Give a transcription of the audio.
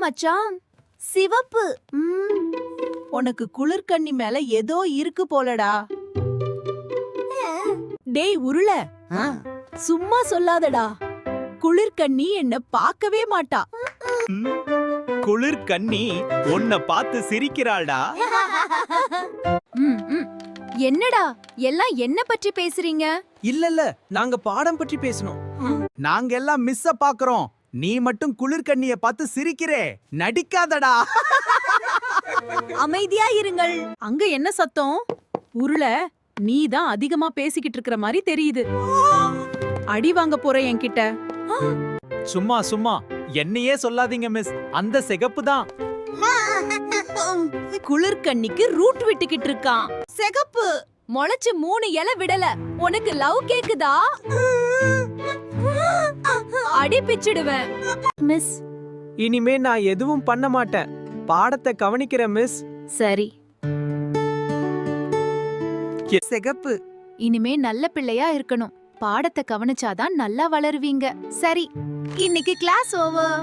மச்சான், சிவப்பு. உனக்கு குளிர்கண்ணி மேல ஏதோ இருக்கு போலடா. டேய் உருள, சும்மா சொல்லாதடா. குளிர்கண்ணி என்ன பார்க்கவே மாட்டா. குளிர்கண்ணி உன்னை பார்த்து சிரிக்கிறாள்டா. என்னடா எல்லாம் என்ன பற்றி பேசுறீங்க? இல்ல நாங்க பாடம் பற்றி பேசணும். நாங்க எல்லாம் மிஸ்ஸ பாக்குறோம். நீ மட்டும் குளிர்கண்ணிய பார்த்து சிரிக்கிறே, நடிக்காதடா. அமைதியா இருங்கள். அங்க என்ன சத்தம்? உருள, நீ தான் அதிகமா பேசிக்கிட்டு இருக்கிற மாதிரி தெரியுது. அடி வாங்க போற என்கிட்ட. சும்மா சும்மா என்னையே சொல்லாதீங்க மிஸ். அந்த சிகப்பு தான் குளிர்கண்ணிக்கு ரூட் விட்டுக்கிட்டு இருக்கான். சிகப்பு முளைச்சு 3 இலை விடல. உனக்கு லவ் கேக்குதா? அடி பிச்சிடுவேன். மிஸ், இனிமே நான் எதுவும் பண்ண மாட்டேன். பாடத்தை கவனிக்கிறேன் மிஸ். சரி. சிகப்பு. இனிமே நல்ல பிள்ளையா இருக்கணும். பாடத்தை கவனிச்சாதான் நல்லா வளருவீங்க. சரி, இன்னைக்கு கிளாஸ் ஓவர்.